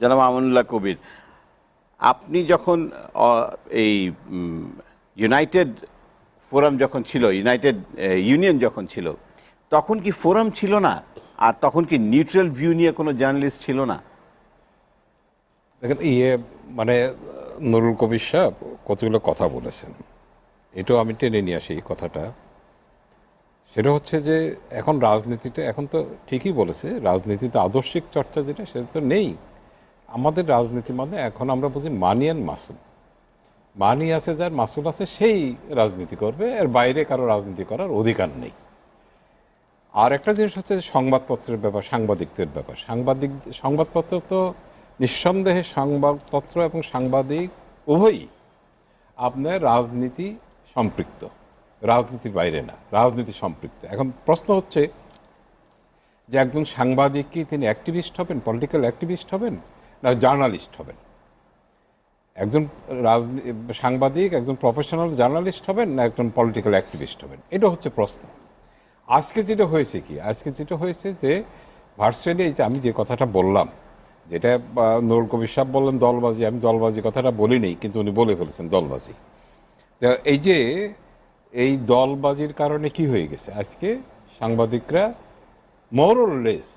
জনাব আমানুল্লাহ কবির, আপনি যখন এই ইউনাইটেড ফোরাম যখন ছিল, ইউনাইটেড ইউনিয়ন যখন ছিল, তখন কি ফোরাম ছিল না? আর তখন কি নিউট্রাল ভিউ নিয়ে কোনো জার্নালিস্ট ছিল না? দেখেন মানে নুরুল কবির সাহেব কতগুলো কথা বলেছেন, এটাও আমি টেনে নিয়ে আসি এই কথাটা। সেটা হচ্ছে যে এখন রাজনীতিটা, এখন তো ঠিকই বলেছে, রাজনীতিতে আদর্শিক চর্চা যেটা সেটা তো নেই। আমাদের রাজনীতি মানে এখন আমরা বুঝি মানি অ্যান্ড মাসুল। মানি আছে যার, মাসুল আছে, সেই রাজনীতি করবে, এর বাইরে কারো রাজনীতি করার অধিকার নেই। আর একটা জিনিস হচ্ছে যে সংবাদপত্রের ব্যাপার, সাংবাদিকদের ব্যাপার। সংবাদপত্র তো নিঃসন্দেহে, সংবাদপত্র এবং সাংবাদিক উভয়ই আপনার রাজনীতি সম্পৃক্ত, রাজনীতির বাইরে না, রাজনীতি সম্পৃক্ত। এখন প্রশ্ন হচ্ছে যে একজন সাংবাদিক কি তিনি অ্যাক্টিভিস্ট হবেন, পলিটিক্যাল অ্যাক্টিভিস্ট হবেন, না জার্নালিস্ট হবেন? একজন সাংবাদিক একজন প্রফেশনাল জার্নালিস্ট হবেন, না একজন পলিটিক্যাল অ্যাক্টিভিস্ট হবেন? এটা হচ্ছে প্রশ্ন। আজকে যেটা হয়েছে কি, আজকে যেটা হয়েছে যে ভার্চুয়ালি এই যে আমি যে কথাটা বললাম, যেটা নুরুল কবির সাহেব বললেন দলবাজি, আমি দলবাজি কথাটা বলি নেই, কিন্তু উনি বলে ফেলেছেন দলবাজি। এই যে এই দলবাজির কারণে কি হয়ে গেছে, আজকে সাংবাদিকরা মোর অর লেস,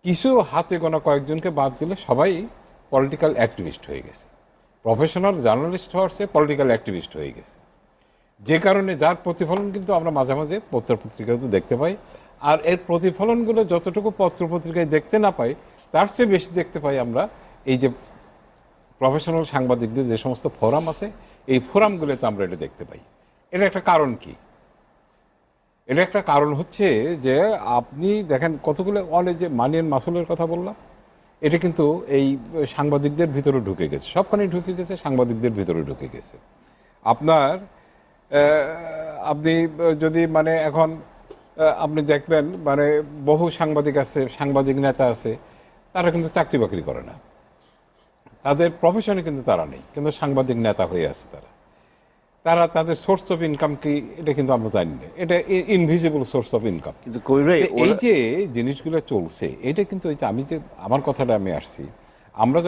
কিছু হাতে গোনা কয়েকজনকে বাদ দিলে সবাই পলিটিক্যাল অ্যাক্টিভিস্ট হয়ে গেছে। প্রফেশনাল জার্নালিস্ট হওয়ার চেয়ে পলিটিক্যাল অ্যাক্টিভিস্ট হয়ে গেছে, যে কারণে যার প্রতিফলন কিন্তু আমরা মাঝে মাঝে পত্রপত্রিকাতে দেখতে পাই। আর এর প্রতিফলনগুলো যতটুকু পত্রপত্রিকায় দেখতে না পাই, তার চেয়ে বেশি দেখতে পাই আমরা এই যে প্রফেশনাল সাংবাদিকদের যে সমস্ত ফোরাম আছে, এই ফোরামগুলোতে আমরা এটা দেখতে পাই। এটা একটা কারণ কি? এটা একটা কারণ হচ্ছে যে আপনি দেখেন কতগুলো অনেক যে মানি অ্যান্ড মাসুলের কথা বললাম, এটা কিন্তু এই সাংবাদিকদের ভিতরে ঢুকে গেছে, সবখানে ঢুকে গেছে, সাংবাদিকদের ভিতরে ঢুকে গেছে। আপনার আপনি যদি মানে এখন আপনি দেখবেন মানে বহু সাংবাদিক আছে, সাংবাদিক নেতা আছে, তারা কিন্তু চাকরি বাকরি করে না, তাদের প্রফেশনে কিন্তু তারা নেই, কিন্তু সাংবাদিক নেতা হয়ে আছে তারা। তারা তাদের সোর্স অফ ইনকাম কি, এটা কিন্তু আমরা জানি না, এটা ইনভিজিবল সোর্স অফ ইনকাম। কিন্তু কবির ভাই, এই যে জিনিসগুলো চলছে, এটা কিন্তু এই যে আমি যে আমার কথাটা আমি আসছি, আমরা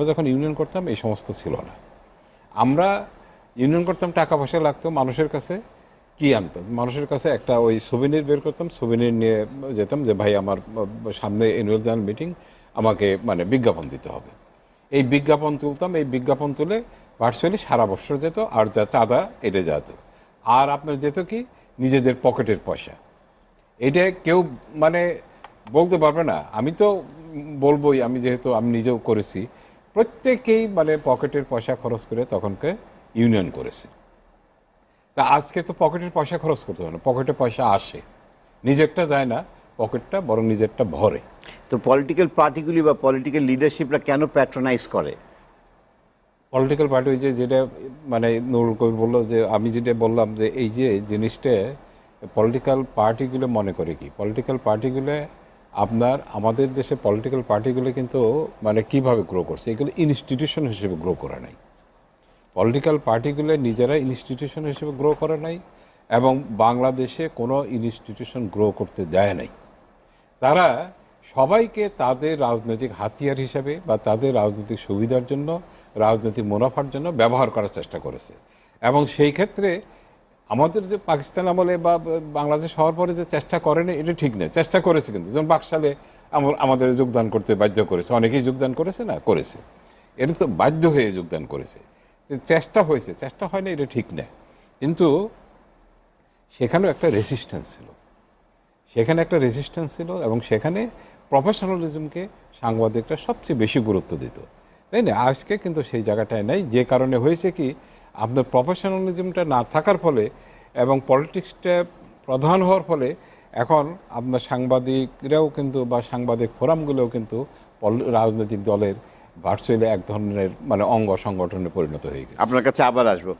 যখন ইউনিয়ন করতাম এই সমস্ত ছিল না। আমরা ইউনিয়ন করতাম, টাকা পয়সা লাগতো, মানুষের কাছে কি আনতাম, মানুষের কাছে একটা ওই সুবিনির বের করতাম, সুবিনির নিয়ে যেতাম যে ভাই আমার সামনে অ্যানুয়াল জেনারেল মিটিং, আমাকে মানে বিজ্ঞাপন দিতে হবে। এই বিজ্ঞাপন তুলতাম, এই বিজ্ঞাপন তুলে ভার্চুয়ালি সারা বছর যেত, আর যা চাঁদা এটা যেত। আর আপনার যেত কি নিজেদের পকেটের পয়সা, এটা কেউ মানে বলতে পারবে না। আমি তো বলবোই, আমি যেহেতু আমি নিজেও করেছি, প্রত্যেকেই মানে পকেটের পয়সা খরচ করে তখনকে ইউনিয়ন করেছে। তা আজকে তো পকেটের পয়সা খরচ করতে হবে না, পকেটে পয়সা আসে, নিজেরটা যায় না পকেটটা, বরং নিজেরটা ভরে। তো পলিটিক্যাল পার্টিগুলি বা পলিটিক্যাল লিডারশিপরা কেন প্যাট্রোনাইজ করে? পলিটিক্যাল পার্টি ওই যে যেটা মানে নুরুল কবির বললো, যে আমি যেটা বললাম যে এই যে জিনিসটা পলিটিক্যাল পার্টিগুলো মনে করে কি, পলিটিক্যাল পার্টিগুলো আপনার আমাদের দেশে পলিটিক্যাল পার্টিগুলো কিন্তু মানে কিভাবে গ্রো করছে, এগুলো ইনস্টিটিউশন হিসেবে গ্রো করে নাই। পলিটিক্যাল পার্টিগুলো নিজেরা ইনস্টিটিউশন হিসেবে গ্রো করে নাই, এবং বাংলাদেশে কোনো ইনস্টিটিউশন গ্রো করতে দেয় নাই। তারা সবাইকে তাদের রাজনৈতিক হাতিয়ার হিসাবে বা তাদের রাজনৈতিক সুবিধার জন্য, রাজনৈতিক মুনাফার জন্য ব্যবহার করার চেষ্টা করেছে। এবং সেই ক্ষেত্রে আমাদের যে পাকিস্তান আমলে বা বাংলাদেশ হওয়ার পরে যে চেষ্টা করেনি এটা ঠিক নয়, চেষ্টা করেছে কিন্তু, যেমন বাকশালে আমাদের যোগদান করতে বাধ্য করেছে, অনেকেই যোগদান করেছে, না করেছে, এটা তো বাধ্য হয়ে যোগদান করেছে। চেষ্টা হয়েছে, চেষ্টা হয় না এটা ঠিক না, কিন্তু সেখানেও একটা রেসিস্ট্যান্স ছিল, সেখানে একটা রেজিস্ট্যান্স ছিল, এবং সেখানে প্রফেশনালিজমকে সাংবাদিকরা সবচেয়ে বেশি গুরুত্ব দিত, তাই না? আজকে কিন্তু সেই জায়গাটায় নাই, যে কারণে হয়েছে কি আপনার প্রফেশনালিজমটা না থাকার ফলে এবং পলিটিক্সটা প্রধান হওয়ার ফলে এখন আপনার সাংবাদিকরাও কিন্তু বা সাংবাদিক ফোরামগুলোও কিন্তু রাজনৈতিক দলের ভার্চুয়ালি এক ধরনের মানে অঙ্গ সংগঠনে পরিণত হয়ে গেছে। আপনার কাছে আবার আসবো।